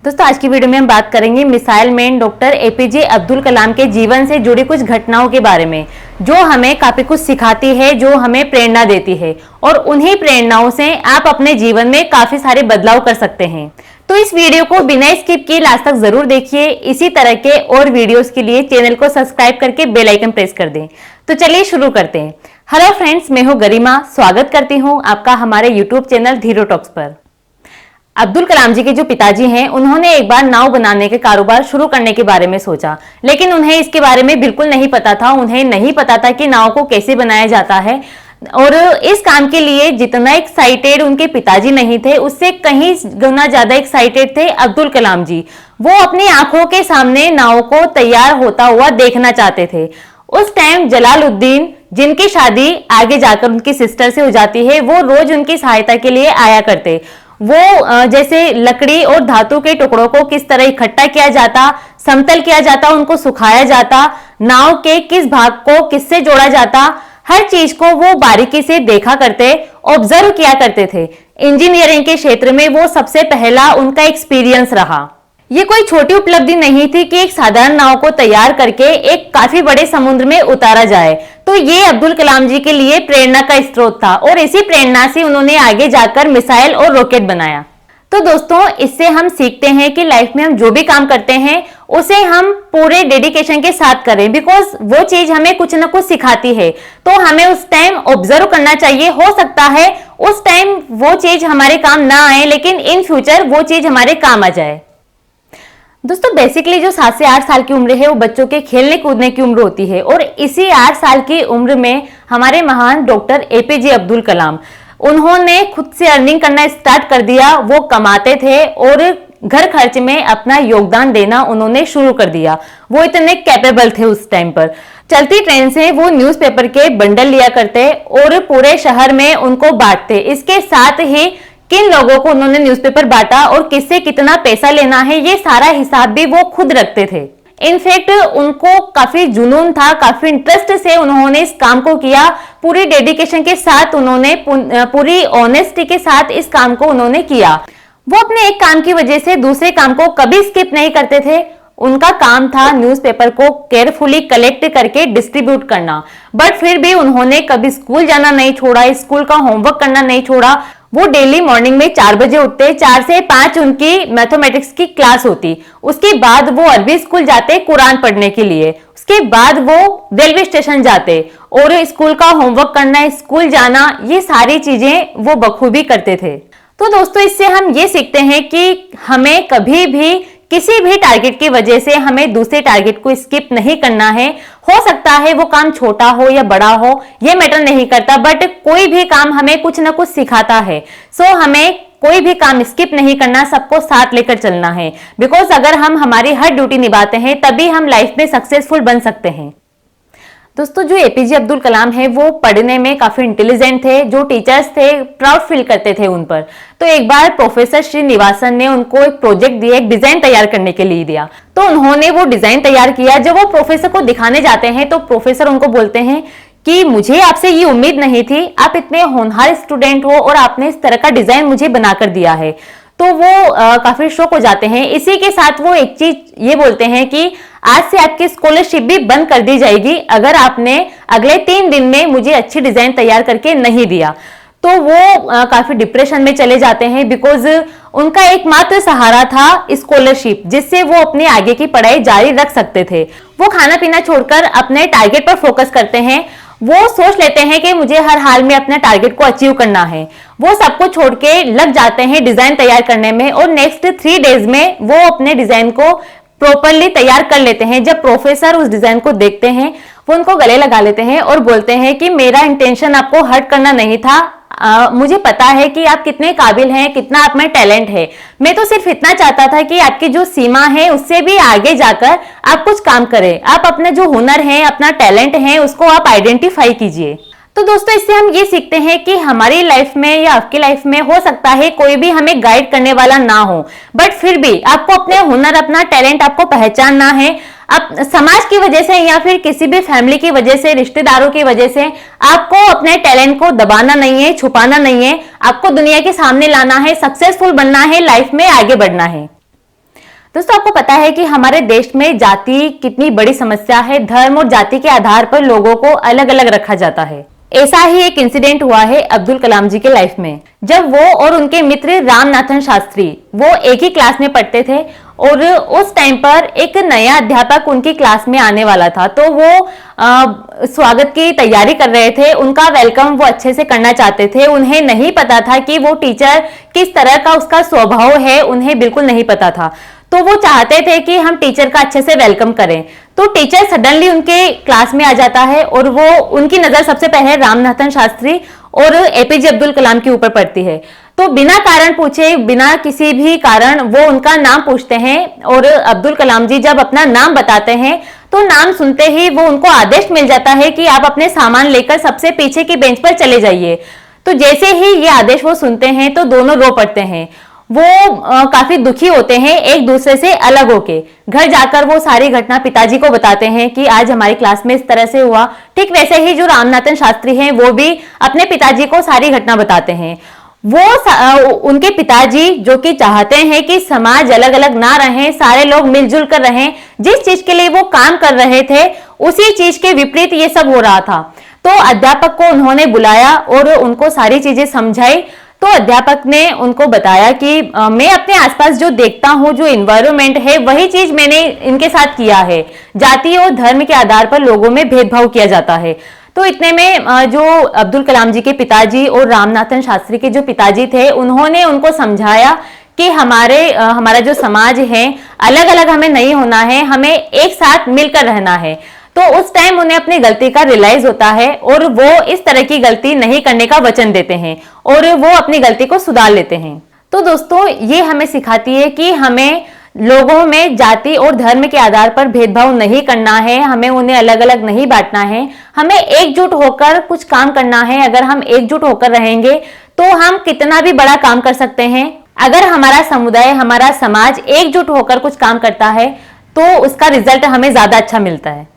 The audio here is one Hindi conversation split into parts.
दोस्तों आज की वीडियो में हम बात करेंगे missile man doctor APJ Abdul Kalam के जीवन से जुड़ी कुछ घटनाओं के बारे में जो हमें काफी कुछ सिखाती है, जो हमें प्रेरणा देती है और उन्हीं प्रेरणाओं से आप अपने जीवन में काफी सारे बदलाव कर सकते हैं। तो इस वीडियो को बिना स्किप किए लास्ट तक जरूर देखिए। इसी तरह के और वीडियोस के लिए चैनल को सब्सक्राइब करके बेल आइकन प्रेस कर दें। तो चलिए शुरू करते हैं। हेलो फ्रेंड्स, मैं हूं गरिमा, स्वागत करती हूं आपका हमारे यूट्यूब चैनल धीरो टॉक्स पर। अब्दुल कलाम जी के जो पिताजी हैं, उन्होंने एक बार नाव बनाने के कारोबार शुरू करने के बारे में सोचा, लेकिन उन्हें इसके बारे में बिल्कुल नहीं पता था। उन्हें नहीं पता था कि नाव को कैसे बनाया जाता है और इस काम के लिए जितना एक्साइटेड उनके पिताजी नहीं थे, उससे कहीं गुना ज्यादा एक्साइटेड थे अब्दुल कलाम जी। वो अपनी आंखों के सामने नाव को तैयार होता हुआ देखना चाहते थे। उस टाइम जलालुद्दीन, जिनकी शादी आगे जाकर उनकी सिस्टर से हो जाती है, वो रोज उनकी सहायता के लिए आया करते। वो जैसे लकड़ी और धातु के टुकड़ों को किस तरह इकट्ठा किया जाता, समतल किया जाता, उनको सुखाया जाता, नाव के किस भाग को किससे जोड़ा जाता, हर चीज को वो बारीकी से देखा करते, ऑब्जर्व किया करते थे। इंजीनियरिंग के क्षेत्र में वो सबसे पहला उनका एक्सपीरियंस रहा। ये कोई छोटी उपलब्धि नहीं थी कि एक साधारण नाव को तैयार करके एक काफी बड़े समुद्र में उतारा जाए। तो ये अब्दुल कलाम जी के लिए प्रेरणा का स्रोत था और इसी प्रेरणा से उन्होंने आगे जाकर मिसाइल और रॉकेट बनाया। तो दोस्तों, इससे हम सीखते हैं कि लाइफ में हम जो भी काम करते हैं उसे हम पूरे डेडिकेशन के साथ करें, बिकॉज वो चीज हमें कुछ ना कुछ सिखाती है। तो हमें उस टाइम ऑब्जर्व करना चाहिए। हो सकता है उस टाइम वो चीज हमारे काम ना आए, लेकिन इन फ्यूचर वो चीज हमारे काम आ जाए। दोस्तों, बेसिकली जो 7 से 8 साल की उम्र है वो बच्चों के खेलने कूदने की उम्र होती है और इसी 8 साल की उम्र में हमारे महान डॉक्टर एपीजे अब्दुल कलाम, उन्होंने खुद से अर्निंग करना स्टार्ट कर दिया। वो कमाते थे और घर खर्च में अपना योगदान देना उन्होंने शुरू कर दिया। वो इतने कैपेबल थे उस टाइम पर। चलती ट्रेन से वो न्यूज़पेपर के बंडल लिया करते और पूरे शहर में उनको बांटते। इसके साथ ही किन लोगों को उन्होंने न्यूज़पेपर बांटा और किससे कितना पैसा लेना है, ये सारा हिसाब भी वो खुद रखते थे। इनफैक्ट उनको काफी जुनून था, काफी इंटरेस्ट से उन्होंने इस काम को किया। पूरी डेडिकेशन के साथ उन्होंने, पूरी ऑनेस्टी के साथ इस काम को उन्होंने किया। वो अपने एक काम की वजह से दूसरे काम को कभी स्किप नहीं करते थे। उनका काम था न्यूज़पेपर को केयरफुली कलेक्ट करके डिस्ट्रीब्यूट करना, बट फिर भी उन्होंने कभी स्कूल जाना नहीं छोड़ा, स्कूल का होमवर्क करना नहीं छोड़ा। वो डेली मॉर्निंग में 4 बजे उठते, 4 से 5 उनकी मैथमेटिक्स की क्लास होती। उसके बाद वो अरबी स्कूल जाते कुरान पढ़ने के लिए। उसके बाद वो रेलवे स्टेशन जाते और स्कूल का होमवर्क करना, स्कूल जाना, ये सारी चीजें वो बखूबी करते थे। तो दोस्तों, इससे हम ये सीखते हैं कि हमें कभी भी किसी भी टारगेट की वजह से हमें दूसरे टारगेट को स्किप नहीं करना है। हो सकता है वो काम छोटा हो या बड़ा हो, ये मैटर नहीं करता, बट कोई भी काम हमें कुछ ना कुछ सिखाता है। सो हमें कोई भी काम स्किप नहीं करना, सबको साथ लेकर चलना है। बिकॉज अगर हम हमारी हर ड्यूटी निभाते हैं तभी हम लाइफ में सक्सेसफुल बन सकते हैं। दोस्तों, जो एपीजे अब्दुल कलाम है वो पढ़ने में काफी इंटेलिजेंट थे। जो टीचर्स थे प्राउड फील करते थे उन पर। तो एक बार प्रोफेसर श्रीनिवासन ने उनको एक प्रोजेक्ट दिया, एक डिजाइन तैयार करने के लिए दिया। तो उन्होंने वो डिजाइन तैयार किया। जब वो प्रोफेसर को दिखाने जाते हैं तो प्रोफेसर उनको बोलते हैं कि मुझे आपसे ये उम्मीद नहीं थी, आप इतने होनहार स्टूडेंट हो और आपने इस तरह का डिजाइन मुझे बनाकर दिया है। तो वो काफी शॉक हो जाते हैं। इसी के साथ वो एक चीज ये बोलते हैं कि आज से आपकी स्कॉलरशिप भी बंद कर दी जाएगी अगर आपने अगले 3 दिन में मुझे अच्छी डिजाइन तैयार करके नहीं दिया। तो वो काफी डिप्रेशन में चले जाते हैं, बिकॉज उनका एकमात्र सहारा था स्कॉलरशिप, जिससे वो अपने आगे की पढ़ाई जारी रख सकते थे। वो खाना पीना छोड़कर अपने टारगेट पर फोकस करते हैं। वो सोच लेते हैं कि मुझे हर हाल में अपने टारगेट को अचीव करना है। वो सब कुछ छोड़ के लग जाते हैं डिजाइन तैयार करने में और नेक्स्ट 3 डेज में वो अपने डिजाइन को प्रॉपरली तैयार कर लेते हैं। जब प्रोफेसर उस डिजाइन को देखते हैं, वो उनको गले लगा लेते हैं और बोलते हैं कि मेरा इंटेंशन आपको हर्ट करना नहीं था। मुझे पता है कि आप कितने काबिल हैं, कितना आप में टैलेंट है। मैं तो सिर्फ इतना चाहता था कि आपकी जो सीमा है उससे भी आगे जाकर आप कुछ काम करें। आप अपना जो हुनर है, अपना टैलेंट है, उसको आप आइडेंटिफाई कीजिए। तो दोस्तों, इससे हम ये सीखते हैं कि हमारी लाइफ में या आपकी लाइफ में हो सकता है कोई भी हमें गाइड करने वाला ना हो, बट फिर भी आपको अपने हुनर, अपना टैलेंट आपको पहचानना है। अब समाज की वजह से या फिर किसी भी फैमिली की वजह से, रिश्तेदारों की वजह से आपको अपने टैलेंट को दबाना नहीं है, छुपाना नहीं है। आपको दुनिया के सामने लाना है, सक्सेसफुल बनना है, लाइफ में आगे बढ़ना है। दोस्तों, आपको पता है कि हमारे देश में जाति कितनी बड़ी समस्या है। धर्म और जाति के आधार पर लोगों को अलग अलग रखा जाता है। ऐसा ही एक इंसिडेंट हुआ है अब्दुल कलाम जी के लाइफ में, जब वो और उनके मित्र रामनाथन शास्त्री वो एक ही क्लास में पढ़ते थे और उस टाइम पर एक नया अध्यापक उनकी क्लास में आने वाला था। तो वो स्वागत की तैयारी कर रहे थे, उनका वेलकम वो अच्छे से करना चाहते थे। उन्हें नहीं पता था कि वो टीचर किस तरह का उसका स्वभाव है, उन्हें बिल्कुल नहीं पता था। तो वो चाहते थे कि हम टीचर का अच्छे से वेलकम करें। तो टीचर सडनली उनके क्लास में आ जाता है और वो उनकी नजर सबसे पहले रामनाथन शास्त्री और एपीजे अब्दुल कलाम के ऊपर पड़ती है। तो बिना कारण पूछे, बिना किसी भी कारण वो उनका नाम पूछते हैं और अब्दुल कलाम जी जब अपना नाम बताते हैं तो नाम सुनते ही वो उनको आदेश मिल जाता है कि आप अपने सामान लेकर सबसे पीछे की बेंच पर चले जाइए। तो जैसे ही ये आदेश वो सुनते हैं तो दोनों रो पड़ते हैं। वो काफी दुखी होते हैं, एक दूसरे से अलग होके घर जाकर वो सारी घटना पिताजी को बताते हैं कि आज हमारी क्लास में इस तरह से हुआ। ठीक वैसे ही जो रामनाथन शास्त्री हैं वो भी अपने पिताजी को सारी घटना बताते हैं। वो उनके पिताजी जो कि चाहते हैं कि समाज अलग अलग ना रहे, सारे लोग मिलजुल कर रहें, जिस चीज के लिए वो काम कर रहे थे उसी चीज के विपरीत ये सब हो रहा था। तो अध्यापक को उन्होंने बुलाया और उनको सारी चीजें समझाई। तो अध्यापक ने उनको बताया कि मैं अपने आसपास जो देखता हूं, जो इन्वायरमेंट है, वही चीज मैंने इनके साथ किया है। जाति और धर्म के आधार पर लोगों में भेदभाव किया जाता है। तो इतने में जो अब्दुल कलाम जी के पिताजी और रामनाथन शास्त्री के जो पिताजी थे, उन्होंने उनको समझाया कि हमारा जो समाज है अलग अलग हमें नहीं होना है, हमें एक साथ मिलकर रहना है। तो उस टाइम उन्हें अपनी गलती का रियलाइज होता है और वो इस तरह की गलती नहीं करने का वचन देते हैं और वो अपनी गलती को सुधार लेते हैं। तो दोस्तों, ये हमें सिखाती है कि हमें लोगों में जाति और धर्म के आधार पर भेदभाव नहीं करना है, हमें उन्हें अलग अलग नहीं बांटना है, हमें एकजुट होकर कुछ काम करना है। अगर हम एकजुट होकर रहेंगे तो हम कितना भी बड़ा काम कर सकते हैं। अगर हमारा समुदाय, हमारा समाज एकजुट होकर कुछ काम करता है तो उसका रिजल्ट हमें ज्यादा अच्छा मिलता है।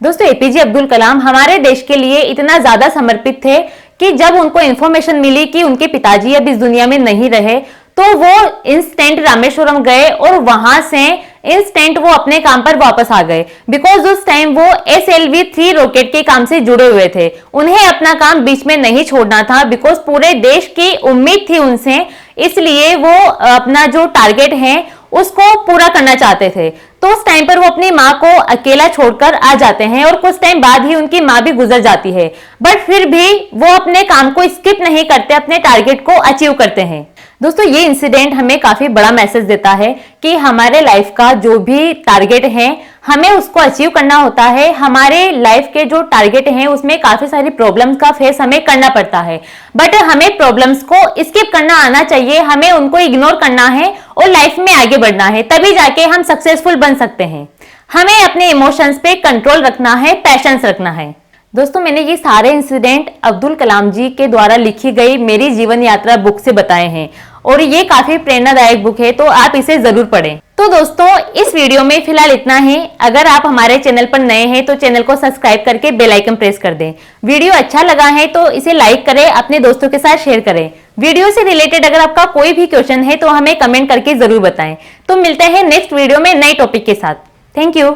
दोस्तों, एपीजे अब्दुल कलाम हमारे देश के लिए इतना ज्यादा समर्पित थे कि जब उनको इंफॉर्मेशन मिली कि उनके पिताजी अब इस दुनिया में नहीं रहे तो वो इंस्टेंट रामेश्वरम गए और वहां से इंस्टेंट वो अपने काम पर वापस आ गए। बिकॉज उस टाइम वो SLV-3 रॉकेट के काम से जुड़े हुए थे, उन्हें अपना काम बीच में नहीं छोड़ना था। बिकॉज पूरे देश की उम्मीद थी उनसे, इसलिए वो अपना जो टारगेट है उसको पूरा करना चाहते थे। तो उस टाइम पर वो अपनी माँ को अकेला छोड़कर आ जाते हैं और कुछ टाइम बाद ही उनकी माँ भी गुजर जाती है, बट फिर भी वो अपने काम को स्किप नहीं करते, अपने टारगेट को अचीव करते हैं। दोस्तों, ये इंसिडेंट हमें काफी बड़ा मैसेज देता है कि हमारे लाइफ का जो भी टारगेट है हमें उसको अचीव करना होता है। हमारे लाइफ के जो टारगेट हैं उसमें काफी सारी प्रॉब्लम्स का फेस हमें करना पड़ता है, बट हमें प्रॉब्लम्स को स्किप करना आना चाहिए, हमें उनको इग्नोर करना है और लाइफ में आगे बढ़ना है, तभी जाके हम सक्सेसफुल बन सकते हैं। हमें अपने इमोशंस पे कंट्रोल रखना है, पैशंस रखना है। दोस्तों, मैंने ये सारे इंसिडेंट अब्दुल कलाम जी के द्वारा लिखी गई मेरी जीवन यात्रा बुक से बताए हैं और ये काफी प्रेरणादायक बुक है, तो आप इसे जरूर पढ़ें। तो दोस्तों, इस वीडियो में फिलहाल इतना ही। अगर आप हमारे चैनल पर नए हैं तो चैनल को सब्सक्राइब करके बेल आइकन प्रेस कर दें। वीडियो अच्छा लगा है तो इसे लाइक करें, अपने दोस्तों के साथ शेयर करें। वीडियो से रिलेटेड अगर आपका कोई भी क्वेश्चन है तो हमें कमेंट करके जरूर बताएं। तो मिलते हैं नेक्स्ट वीडियो में नए टॉपिक के साथ। Thank you.